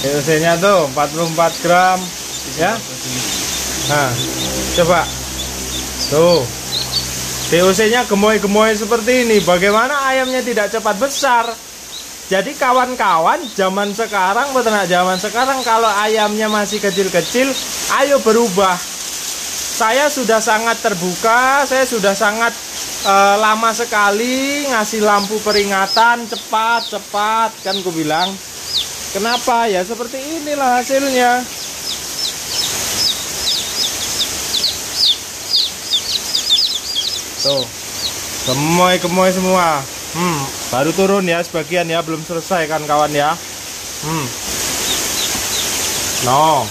VOC-nya tuh 44 gram ya. Nah, coba tuh VOC-nya gemoy-gemoy seperti ini. Bagaimana ayamnya tidak cepat besar? Jadi kawan-kawan zaman sekarang, peternak zaman sekarang, kalau ayamnya masih kecil-kecil, ayo berubah. Saya sudah sangat terbuka, saya sudah sangat lama sekali ngasih lampu peringatan cepat kan ku bilang. Kenapa ya seperti inilah hasilnya. Tuh, gemoy-gemoy semua. Baru turun ya sebagian ya, belum selesai kan kawan ya. No.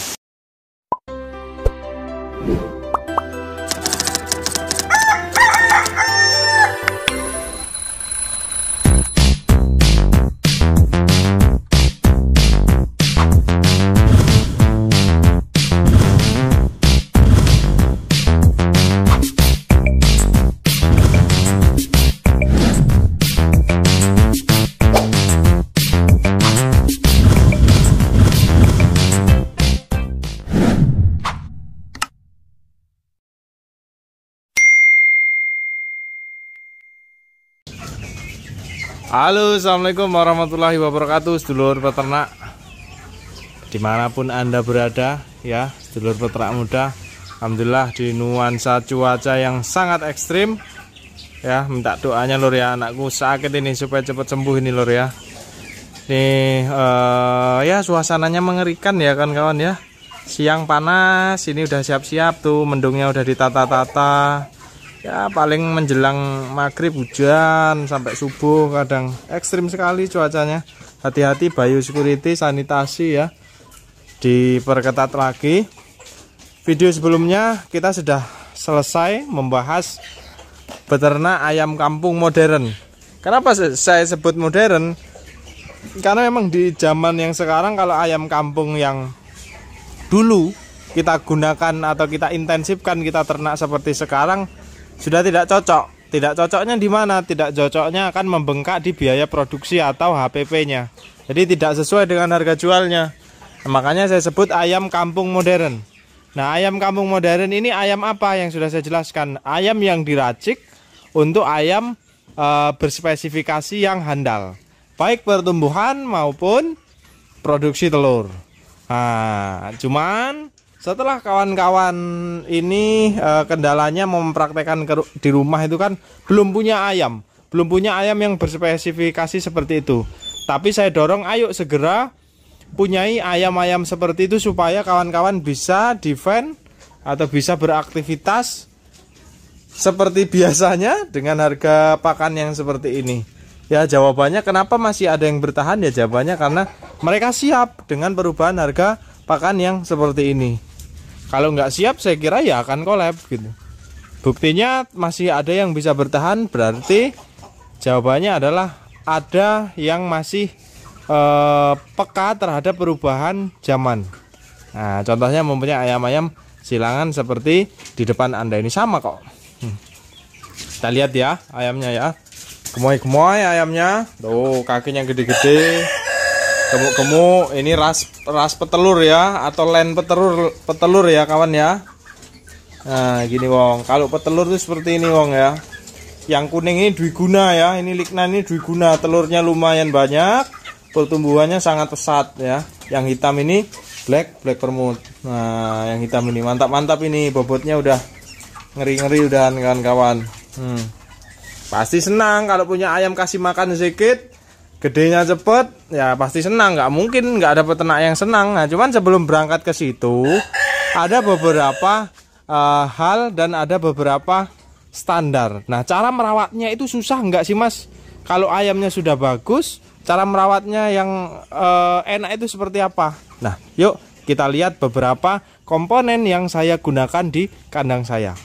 Halo, assalamualaikum warahmatullahi wabarakatuh, sedulur peternak dimanapun anda berada ya, sedulur peternak muda. Alhamdulillah di nuansa cuaca yang sangat ekstrim ya, minta doanya lur ya, anakku sakit ini supaya cepat sembuh ini lur ya. Nih ya suasananya mengerikan ya kan kawan ya. Siang panas, ini udah siap-siap tuh, mendungnya udah ditata-tata. Ya paling menjelang maghrib hujan sampai subuh, kadang ekstrim sekali cuacanya. Hati-hati, biosecurity, sanitasi ya, diperketat lagi. Video sebelumnya kita sudah selesai membahas beternak ayam kampung modern. Kenapa saya sebut modern? Karena memang di zaman yang sekarang, kalau ayam kampung yang dulu kita gunakan atau kita intensifkan kita ternak seperti sekarang, sudah tidak cocok. Tidak cocoknya di mana? Tidak cocoknya akan membengkak di biaya produksi atau HPP-nya. Jadi tidak sesuai dengan harga jualnya. Nah, makanya saya sebut ayam kampung modern. Nah, ayam kampung modern ini ayam apa yang sudah saya jelaskan? Ayam yang diracik untuk ayam berspesifikasi yang handal, baik pertumbuhan maupun produksi telur. Nah, cuman setelah kawan-kawan ini kendalanya mempraktekkan di rumah itu kan belum punya ayam yang berspesifikasi seperti itu. Tapi saya dorong ayo segera punyai ayam-ayam seperti itu supaya kawan-kawan bisa defend atau bisa beraktivitas seperti biasanya dengan harga pakan yang seperti ini. Ya jawabannya kenapa masih ada yang bertahan, ya jawabannya karena mereka siap dengan perubahan harga pakan yang seperti ini. Kalau nggak siap saya kira ya akan collab gitu. Buktinya masih ada yang bisa bertahan, berarti jawabannya adalah ada yang masih peka terhadap perubahan zaman. Nah contohnya mempunyai ayam-ayam silangan seperti di depan anda ini, sama kok. Kita lihat ya ayamnya ya, gemoy-gemoy ayamnya. Tuh kakinya gede-gede, gemuk-gemuk. Ini ras petelur ya, atau len petelur ya kawan ya. Nah gini wong, kalau petelur itu seperti ini wong ya. Yang kuning ini dwiguna ya, ini ligna ini dwiguna, telurnya lumayan banyak, pertumbuhannya sangat pesat ya. Yang hitam ini black permut. Nah yang hitam ini mantap ini, bobotnya udah ngeri-ngeri udah kawan-kawan. Pasti senang kalau punya ayam kasih makan sedikit, gedenya cepet, ya pasti senang. Nggak mungkin nggak ada peternak yang senang. Nah, cuman sebelum berangkat ke situ ada beberapa hal dan ada beberapa standar. Nah, cara merawatnya itu susah nggak sih mas? Kalau ayamnya sudah bagus, cara merawatnya yang enak itu seperti apa? Nah, yuk kita lihat beberapa komponen yang saya gunakan di kandang saya.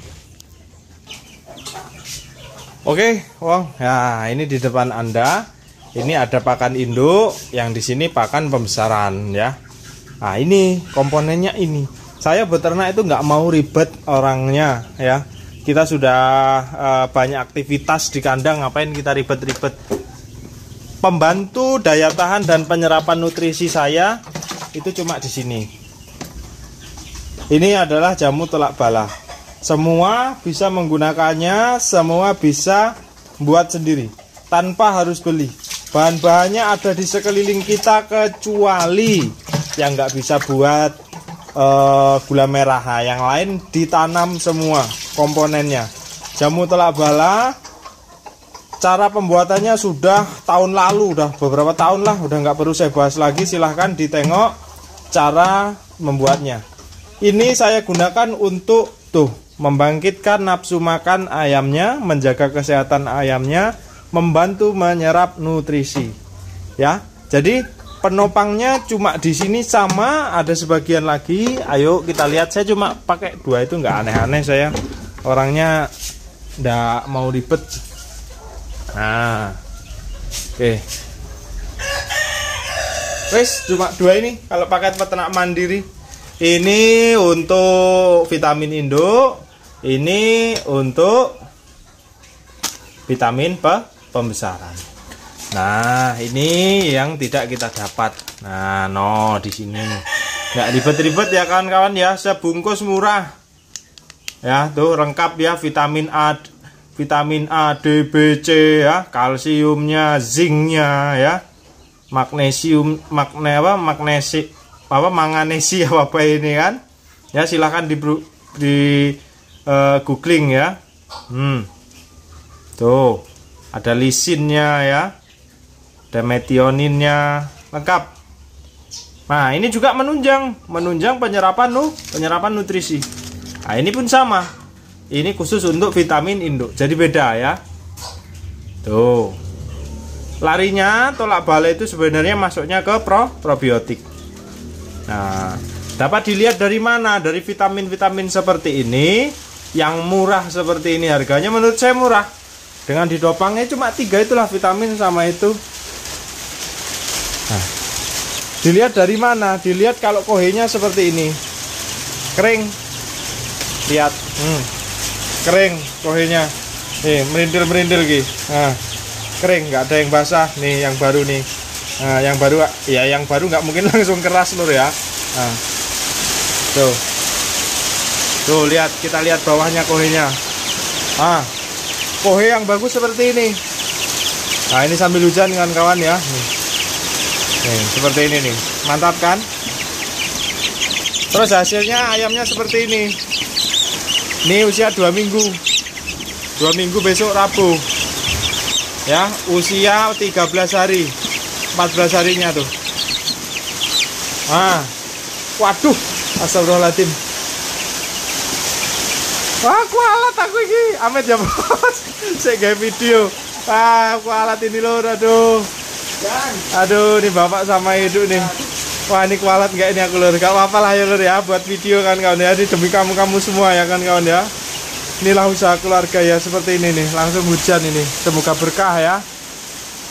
Oke, wong, ya ini di depan anda. Ini ada pakan induk, yang di sini pakan pembesaran ya. Nah ini komponennya ini. Saya beternak itu nggak mau ribet orangnya ya. Kita sudah banyak aktivitas di kandang, ngapain kita ribet-ribet. Pembantu daya tahan dan penyerapan nutrisi saya itu cuma di sini. Ini adalah jamu telak bala. Semua bisa menggunakannya, semua bisa buat sendiri tanpa harus beli. Bahan-bahannya ada di sekeliling kita kecuali yang nggak bisa buat gula merah. Nah, yang lain ditanam semua komponennya. Jamu telak bala, cara pembuatannya sudah tahun lalu, udah beberapa tahun lah, udah nggak perlu saya bahas lagi. Silahkan ditengok cara membuatnya. Ini saya gunakan untuk membangkitkan nafsu makan ayamnya, menjaga kesehatan ayamnya, membantu menyerap nutrisi. Ya, jadi penopangnya cuma di sini sama, ada sebagian lagi. Ayo kita lihat. Saya cuma pakai 2 itu, nggak aneh-aneh, saya orangnya nggak mau ribet. Nah, oke. Wes, cuma 2 ini kalau paket peternak mandiri. Ini untuk vitamin induk, ini untuk vitamin pembesaran. Nah, ini yang tidak kita dapat. Nah, di sini. Nggak ribet-ribet ya kawan-kawan ya, sebungkus murah. Ya, tuh lengkap ya, vitamin A, D, B, C ya, kalsiumnya, zinknya ya, magnesium, manganesi apa ini kan. Ya, silahkan di googling ya. Tuh, ada lisinnya ya, ada metioninnya, lengkap. Nah, ini juga menunjang penyerapan nutrisi. Nah, ini pun sama. Ini khusus untuk vitamin induk. Jadi beda ya. Tuh. Larinya tolak bala itu sebenarnya masuknya ke probiotik. Nah, dapat dilihat dari mana? Dari vitamin-vitamin seperti ini, yang murah seperti ini. Harganya menurut saya murah. Dengan didopangnya cuma 3 itulah vitamin sama itu. Nah, dilihat dari mana? Dilihat kalau kohenya seperti ini. Kering. Lihat, kering kohenya. Nih, merindil-merindil gitu. Nah, kering, nggak ada yang basah. Nih, yang baru nih. Nah, yang baru nggak mungkin langsung keras lur ya. Nah, tuh lihat, kita lihat bawahnya kohenya. Ah, kohe yang bagus seperti ini. Nah, ini sambil hujan kawan-kawan ya. Nih, seperti ini nih, mantap kan? Terus hasilnya ayamnya seperti ini. Ini usia 2 minggu. 2 minggu besok Rabu. Ya, usia 13 hari. 14 harinya tuh. Ah. Waduh, astagfirullahaladzim. Wah, kualat aku ini. Amit ya, Bos. Saya gawe video. Wah, kualat ini lho, aduh. Aduh, ini bapak sama ibu nih. Wah, ini kualat nggak ini aku lur. Gak apa-apa lah ya lur ya, buat video kan kawan ya. Ini demi kamu semua ya kan kawan ya. Inilah usaha keluarga ya, seperti ini nih. Langsung hujan ini. Semoga berkah ya.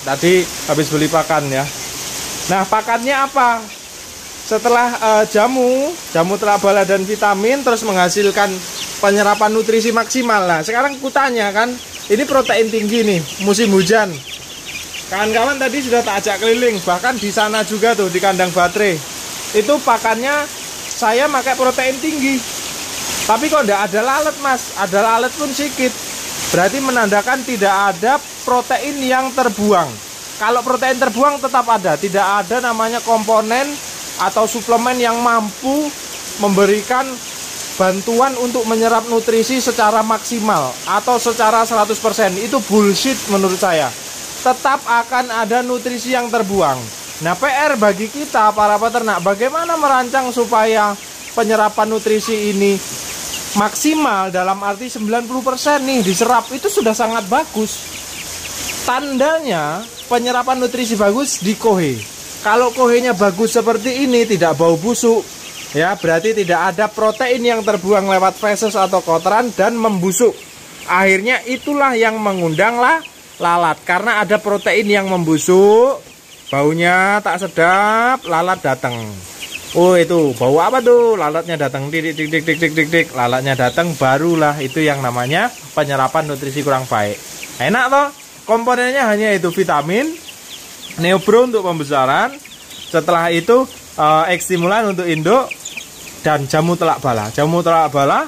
Tadi habis beli pakan ya. Nah, pakannya apa? Setelah jamu telak bala dan vitamin, terus menghasilkan penyerapan nutrisi maksimal. Nah, sekarang kutanya kan, ini protein tinggi nih, musim hujan. Kawan-kawan tadi sudah tak ajak keliling, bahkan di sana juga tuh di kandang baterai. Itu pakannya saya pakai protein tinggi. Tapi kok enggak ada lalat, Mas? Ada lalat pun sedikit. Berarti menandakan tidak ada protein yang terbuang. Kalau protein terbuang tetap ada, tidak ada namanya komponen atau suplemen yang mampu memberikan bantuan untuk menyerap nutrisi secara maksimal atau secara 100%. Itu bullshit menurut saya. Tetap akan ada nutrisi yang terbuang. Nah, PR bagi kita para peternak, bagaimana merancang supaya penyerapan nutrisi ini maksimal, dalam arti 90% nih diserap, itu sudah sangat bagus. Tandanya penyerapan nutrisi bagus di kohe. Kalau kohenya bagus seperti ini, tidak bau busuk, ya berarti tidak ada protein yang terbuang lewat feses atau kotoran dan membusuk. Akhirnya itulah yang mengundang lalat, karena ada protein yang membusuk, baunya tak sedap, lalat datang. Oh, itu bau apa tuh? Lalatnya datang, dik, lalatnya datang, barulah itu yang namanya penyerapan nutrisi kurang baik. Enak toh? Komponennya hanya itu vitamin, neopro untuk pembesaran. Setelah itu ekstimulan untuk induk dan jamu telak bala. Jamu telak bala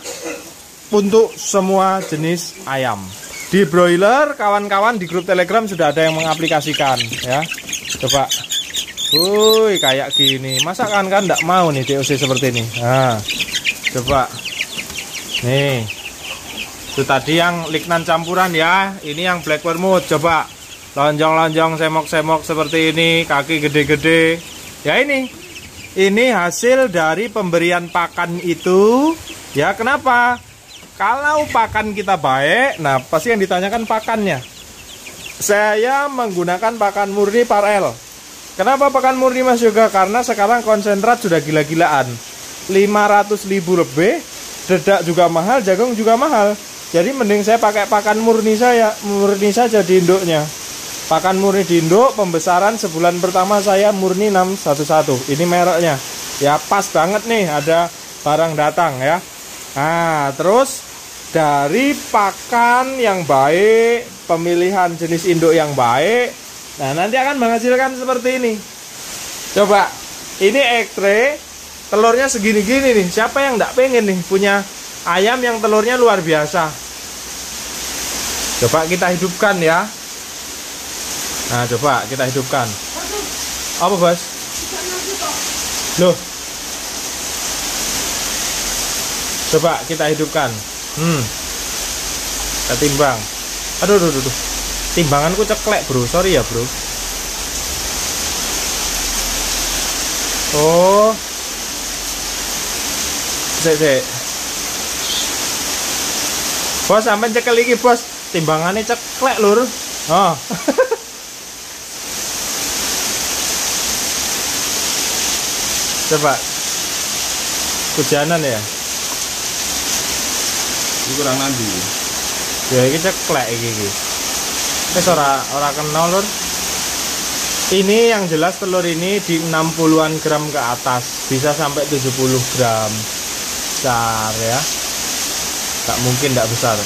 untuk semua jenis ayam. Di broiler, kawan-kawan di grup Telegram sudah ada yang mengaplikasikan ya. Coba. Wuih, kayak gini. Masa kan enggak mau nih DOC seperti ini. Nah, coba. Nih. Itu tadi yang lignan campuran ya. Ini yang black wormwood. Coba. Lonjong-lonjong, semok-semok seperti ini, kaki gede-gede. Ya ini. Ini hasil dari pemberian pakan itu. Ya, kenapa? Kalau pakan kita baik, nah pasti yang ditanyakan pakannya. Saya menggunakan pakan murni Parel. Kenapa pakan murni Mas Yoga? Karena sekarang konsentrat sudah gila-gilaan. 500.000 lebih, dedak juga mahal, jagung juga mahal. Jadi mending saya pakai pakan murni saja di induknya. Pakan murni di induk, pembesaran sebulan pertama saya murni 611. Ini mereknya. Ya pas banget nih, ada barang datang ya. Nah, terus dari pakan yang baik, pemilihan jenis induk yang baik, nah nanti akan menghasilkan seperti ini. Coba, ini egg tray, telurnya segini-gini nih. Siapa yang nggak pengen nih punya ayam yang telurnya luar biasa? Coba kita hidupkan ya. Nah, coba kita hidupkan. Apa bos? Loh, coba kita hidupkan. Kita timbang. Aduh. Timbanganku ceklek bro, sorry ya bro. Oh, cek. Bos sampai cekel iki bos, timbangannya ceklek lur. Oh. Coba. Hujanan ya. Ini kurang nanti. Ya ini ceklek iki. Wis ora kenal lur. Ini yang jelas telur ini di 60-an gram ke atas, bisa sampai 70 gram. Besar ya. Tak mungkin tidak besar.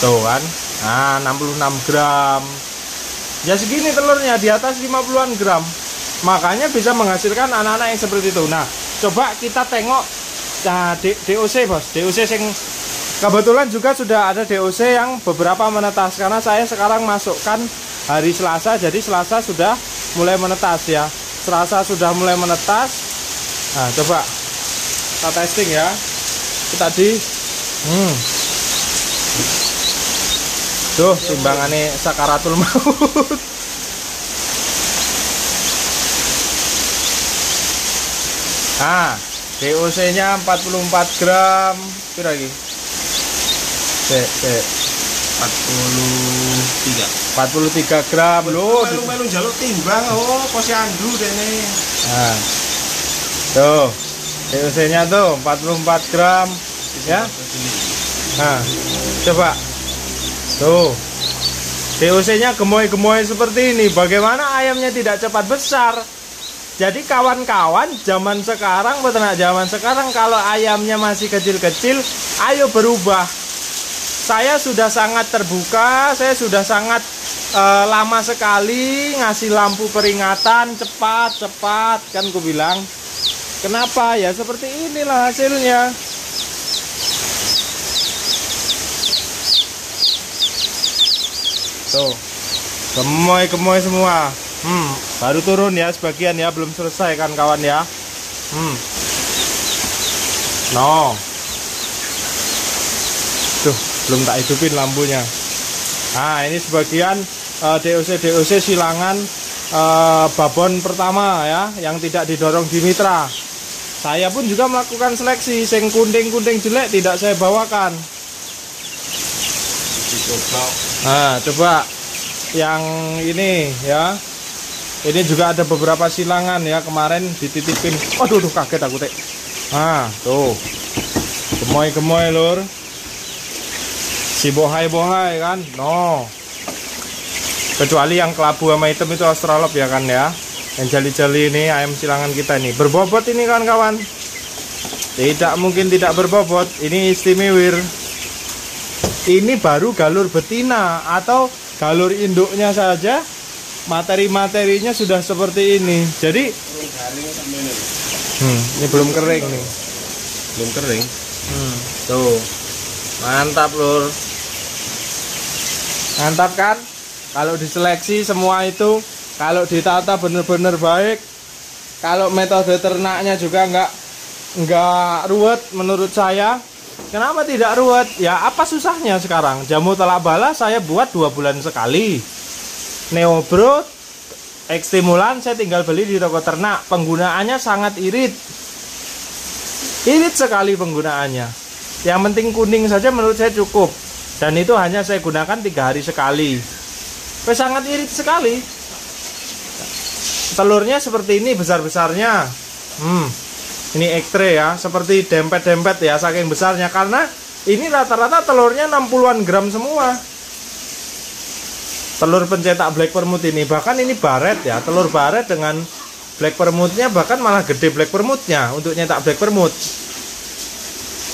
Tuh kan. Nah, 66 gram. Ya segini telurnya, di atas 50-an gram. Makanya bisa menghasilkan anak-anak yang seperti itu. Nah, coba kita tengok. Nah, DOC bos, DOC yang kebetulan juga sudah ada DOC yang beberapa menetas. Karena saya sekarang masukkan hari Selasa, jadi Selasa sudah mulai menetas ya. Selasa sudah mulai menetas. Nah, coba kita testing ya. Kita tuh timbangannya sakaratul maut. Nah, DOC-nya 44 gram. Kira lagi. Cek. 43 gram loh. Melu jaluk timbang posyandu dene. Nah. Tuh. DOC-nya tuh 44 gram ya. Nah, coba. Tuh. DOC-nya gemoy-gemoy seperti ini. Bagaimana ayamnya tidak cepat besar? Jadi kawan-kawan zaman sekarang, peternak zaman sekarang, kalau ayamnya masih kecil-kecil, ayo berubah. Saya sudah sangat terbuka, saya sudah sangat lama sekali ngasih lampu peringatan, cepat, kan ku bilang. Kenapa? Ya seperti inilah hasilnya. Tuh, gemoy-gemoy semua. Baru turun ya sebagian ya, belum selesai kan kawan ya. No. Tuh, belum tak hidupin lampunya. Nah, ini sebagian DOC silangan babon pertama ya, yang tidak didorong di mitra. Saya pun juga melakukan seleksi, sing kuning-kuning jelek tidak saya bawakan. Nah, coba yang ini ya. Ini juga ada beberapa silangan ya, kemarin dititipin. Aduh, kaget aku teh. Nah, tuh. Gemoy-gemoy lur. Si bohai-bohai kan. No. Kecuali yang kelabu sama hitam itu Australop ya kan ya. Yang jali-jali ini ayam silangan kita ini. Berbobot ini kawan-kawan. Tidak mungkin tidak berbobot. Ini istimewir. Ini baru galur betina atau galur induknya saja materi-materinya sudah seperti ini. Jadi ini belum kering nih. Belum kering. Tuh. Mantap, Lur. Mantap kan? Kalau diseleksi semua itu, kalau ditata bener-bener baik, kalau metode ternaknya juga nggak ruwet menurut saya. Kenapa tidak ruwet? Ya apa susahnya sekarang? Jamu telak bala saya buat 2 bulan sekali. Neobro, ekstimulan saya tinggal beli di toko ternak. Penggunaannya sangat irit. Irit sekali penggunaannya. Yang penting kuning saja menurut saya cukup. Dan itu hanya saya gunakan 3 hari sekali. Sangat irit sekali. Telurnya seperti ini besar-besarnya. Ini ekstri ya, seperti dempet-dempet ya, saking besarnya. Karena ini rata-rata telurnya 60-an gram semua. Telur pencetak black permut ini, bahkan ini baret ya, telur baret dengan black permutnya, bahkan malah gede black permutnya untuk nyetak black permut.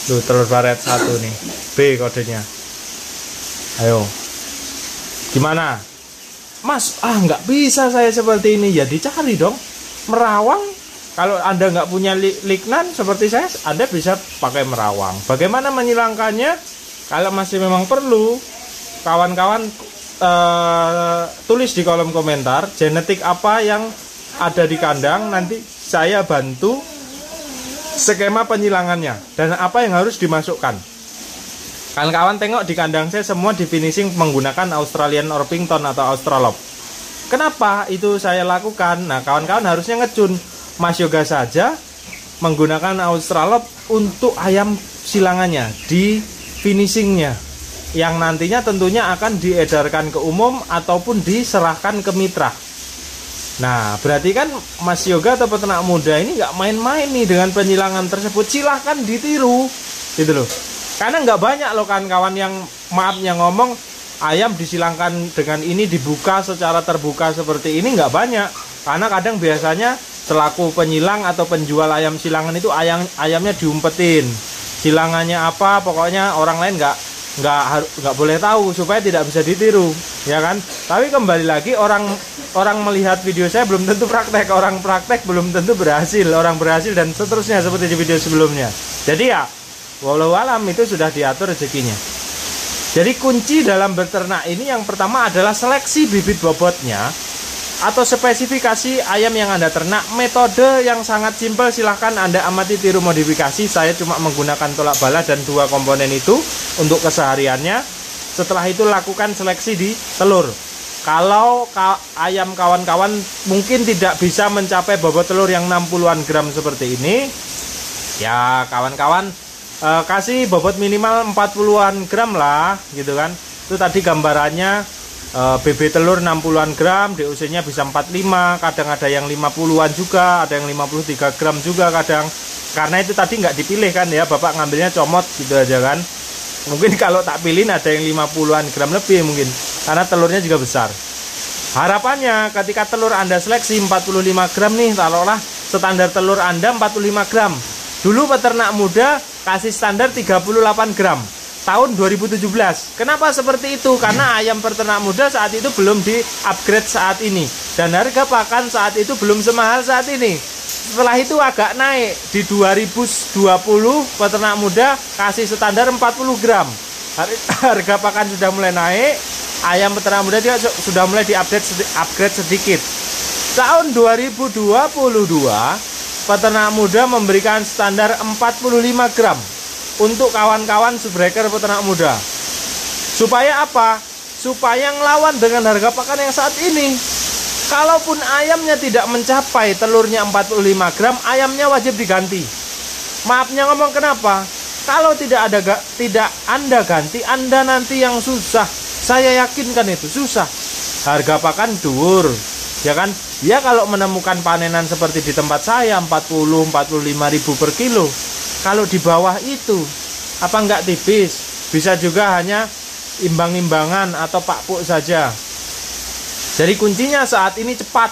Tuh telur baret 1 nih, B kodenya. Ayo, gimana? Mas, nggak bisa saya seperti ini. Ya dicari dong, merawang. Kalau Anda nggak punya lignan seperti saya, Anda bisa pakai merawang. Bagaimana menyilangkannya? Kalau masih memang perlu, kawan-kawan tulis di kolom komentar genetik apa yang ada di kandang. Nanti saya bantu skema penyilangannya dan apa yang harus dimasukkan. Kawan-kawan tengok di kandang saya semua di finishing menggunakan Australian Orpington atau Australorp. Kenapa itu saya lakukan? Nah, kawan-kawan harusnya ngecun. Mas Yoga saja menggunakan Australorp untuk ayam silangannya di finishingnya, yang nantinya tentunya akan diedarkan ke umum ataupun diserahkan ke mitra. Nah, berarti kan Mas Yoga atau peternak muda ini nggak main-main nih dengan penyilangan tersebut. Silahkan ditiru, gitu loh. Karena nggak banyak loh kawan-kawan yang maafnya ngomong ayam disilangkan dengan ini, dibuka secara terbuka seperti ini, nggak banyak. Karena kadang biasanya selaku penyilang atau penjual ayam silangan itu ayamnya diumpetin. Silangannya apa, pokoknya orang lain nggak boleh tahu supaya tidak bisa ditiru, ya kan? Tapi kembali lagi orang melihat video saya belum tentu praktek, orang praktek belum tentu berhasil, orang berhasil dan seterusnya seperti di video sebelumnya. Jadi ya, walau alam itu sudah diatur rezekinya. Jadi kunci dalam beternak ini yang pertama adalah seleksi bibit bobotnya atau spesifikasi ayam yang Anda ternak. Metode yang sangat simpel, silahkan Anda amati, tiru, modifikasi. Saya cuma menggunakan tolak bala dan 2 komponen itu untuk kesehariannya. Setelah itu lakukan seleksi di telur. Kalau ayam kawan-kawan mungkin tidak bisa mencapai bobot telur yang 60-an gram seperti ini, ya kawan-kawan kasih bobot minimal 40-an gram lah, gitu kan. Itu tadi gambarannya. BB telur 60-an gram, DOC-nya bisa 45, kadang ada yang 50-an juga, ada yang 53 gram juga kadang. Karena itu tadi nggak dipilih kan ya, Bapak ngambilnya comot gitu aja kan. Mungkin kalau tak pilih ada yang 50-an gram lebih mungkin, karena telurnya juga besar. Harapannya ketika telur Anda seleksi 45 gram nih, taruhlah standar telur Anda 45 gram. Dulu peternak muda kasih standar 38 gram. Tahun 2017. Kenapa seperti itu? Karena ayam peternak muda saat itu belum di-upgrade saat ini. Dan harga pakan saat itu belum semahal saat ini. Setelah itu agak naik. Di 2020 peternak muda kasih standar 40 gram. Harga pakan sudah mulai naik. Ayam peternak muda juga sudah mulai di-upgrade sedikit. Tahun 2022 peternak muda memberikan standar 45 gram. Untuk kawan-kawan subbreaker peternak muda. Supaya apa? Supaya ngelawan dengan harga pakan yang saat ini. Kalaupun ayamnya tidak mencapai telurnya 45 gram, ayamnya wajib diganti. Maafnya ngomong kenapa? Kalau tidak Anda ganti, Anda nanti yang susah. Saya yakinkan itu susah. Harga pakan dur, ya kan? Ya kalau menemukan panenan seperti di tempat saya 40-45 ribu per kilo. Kalau di bawah itu, apa enggak tipis? Bisa juga hanya imbang-imbangan atau pakpuk saja. Jadi kuncinya saat ini cepat.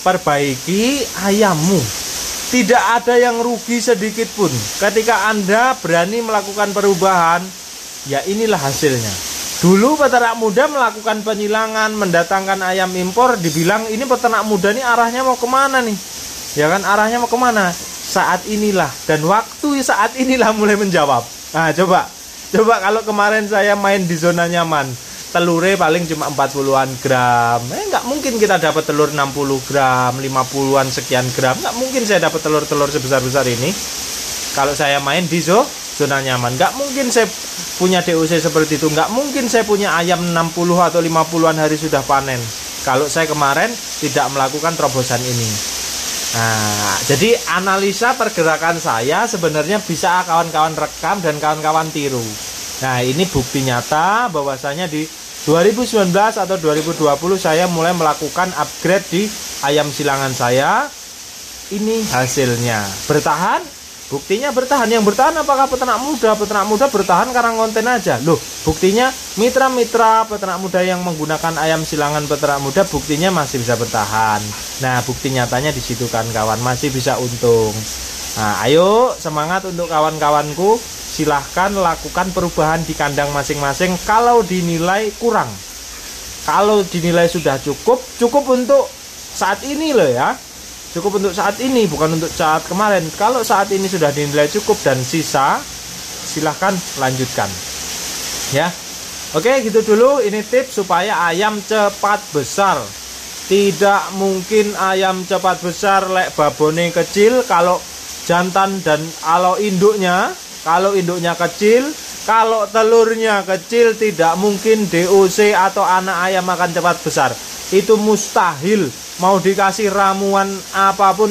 Perbaiki ayammu. Tidak ada yang rugi sedikit pun. Ketika Anda berani melakukan perubahan, ya inilah hasilnya. Dulu peternak muda melakukan penyilangan, mendatangkan ayam impor, dibilang ini peternak muda nih arahnya mau kemana nih? Ya kan, arahnya mau kemana? Saat inilah dan waktu saat inilah mulai menjawab. Nah, coba kalau kemarin saya main di zona nyaman, telurnya paling cuma 40-an gram. Nggak mungkin kita dapat telur 60 gram, 50-an sekian gram. Nggak mungkin saya dapat telur-telur sebesar-besar ini. Kalau saya main di zona nyaman, nggak mungkin saya punya DOC seperti itu. Nggak mungkin saya punya ayam 60 atau 50-an hari sudah panen kalau saya kemarin tidak melakukan terobosan ini. Nah, jadi analisa pergerakan saya sebenarnya bisa kawan-kawan rekam dan kawan-kawan tiru. Nah, ini bukti nyata bahwasanya di 2019 atau 2020 saya mulai melakukan upgrade di ayam silangan saya. Ini hasilnya. Bertahan? Buktinya bertahan. Yang bertahan apakah peternak muda? Peternak muda bertahan karena konten aja. Loh, buktinya mitra-mitra peternak muda yang menggunakan ayam silangan peternak muda buktinya masih bisa bertahan. Nah, bukti nyatanya di situ kan kawan, masih bisa untung. Nah, ayo semangat untuk kawan-kawanku. Silahkan lakukan perubahan di kandang masing-masing kalau dinilai kurang. Kalau dinilai sudah cukup untuk saat ini loh ya. Cukup untuk saat ini, bukan untuk saat kemarin. Kalau saat ini sudah dinilai cukup dan sisa, silahkan lanjutkan. Ya, oke gitu dulu. Ini tips supaya ayam cepat besar. Tidak mungkin ayam cepat besar lek babone kecil. Kalau jantan dan kalau induknya kecil, kalau telurnya kecil, tidak mungkin DOC atau anak ayam akan cepat besar. Itu mustahil. Mau dikasih ramuan apapun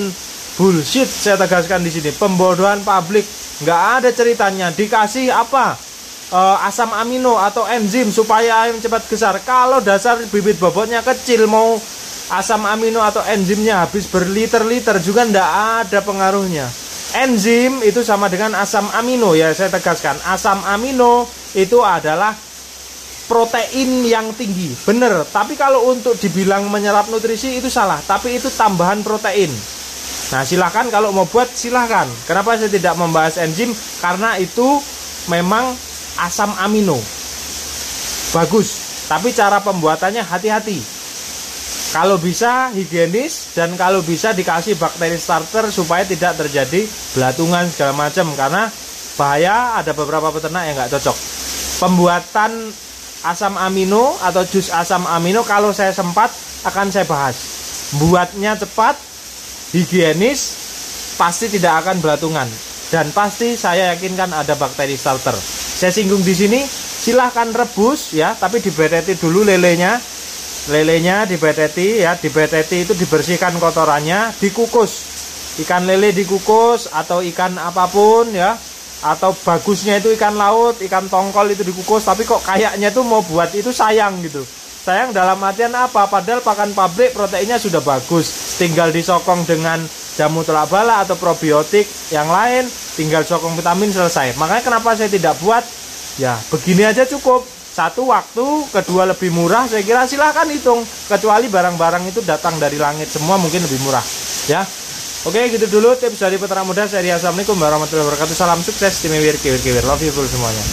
bullshit, saya tegaskan di sini. Pembodohan publik, nggak ada ceritanya. Dikasih apa? Asam amino atau enzim supaya ayam cepat besar. Kalau dasar bibit bobotnya kecil, mau asam amino atau enzimnya habis berliter-liter juga nggak ada pengaruhnya. Enzim itu sama dengan asam amino ya, saya tegaskan. Asam amino itu adalah protein yang tinggi, bener. Tapi kalau untuk dibilang menyerap nutrisi itu salah, tapi itu tambahan protein. Nah, silahkan kalau mau buat silahkan. Kenapa saya tidak membahas enzim? Karena itu memang asam amino bagus, tapi cara pembuatannya hati-hati. Kalau bisa higienis dan kalau bisa dikasih bakteri starter supaya tidak terjadi belatungan segala macam, karena bahaya. Ada beberapa peternak yang nggak cocok. Pembuatan asam amino atau jus asam amino kalau saya sempat akan saya bahas. Buatnya cepat, higienis, pasti tidak akan belatungan, dan pasti saya yakinkan ada bakteri starter. Saya singgung di sini. Silahkan rebus ya, tapi dibeteti dulu lelenya. Lelenya dibeteti ya, dibeteti itu dibersihkan kotorannya, dikukus. Ikan lele dikukus atau ikan apapun ya. Atau bagusnya itu ikan laut, ikan tongkol itu dikukus. Tapi kok kayaknya tuh mau buat itu sayang gitu. Sayang dalam artian apa? Padahal pakan pabrik proteinnya sudah bagus, tinggal disokong dengan jamu telak bala atau probiotik yang lain, tinggal sokong vitamin, selesai. Makanya kenapa saya tidak buat? Ya begini aja cukup. Satu, waktu, kedua lebih murah. Saya kira silahkan hitung. Kecuali barang-barang itu datang dari langit semua, mungkin lebih murah ya. Oke, gitu dulu tips dari peternak muda. Saya Assalamualaikum warahmatullahi wabarakatuh. Salam sukses, tim Wir Kiwir Kiwir. Love you full semuanya.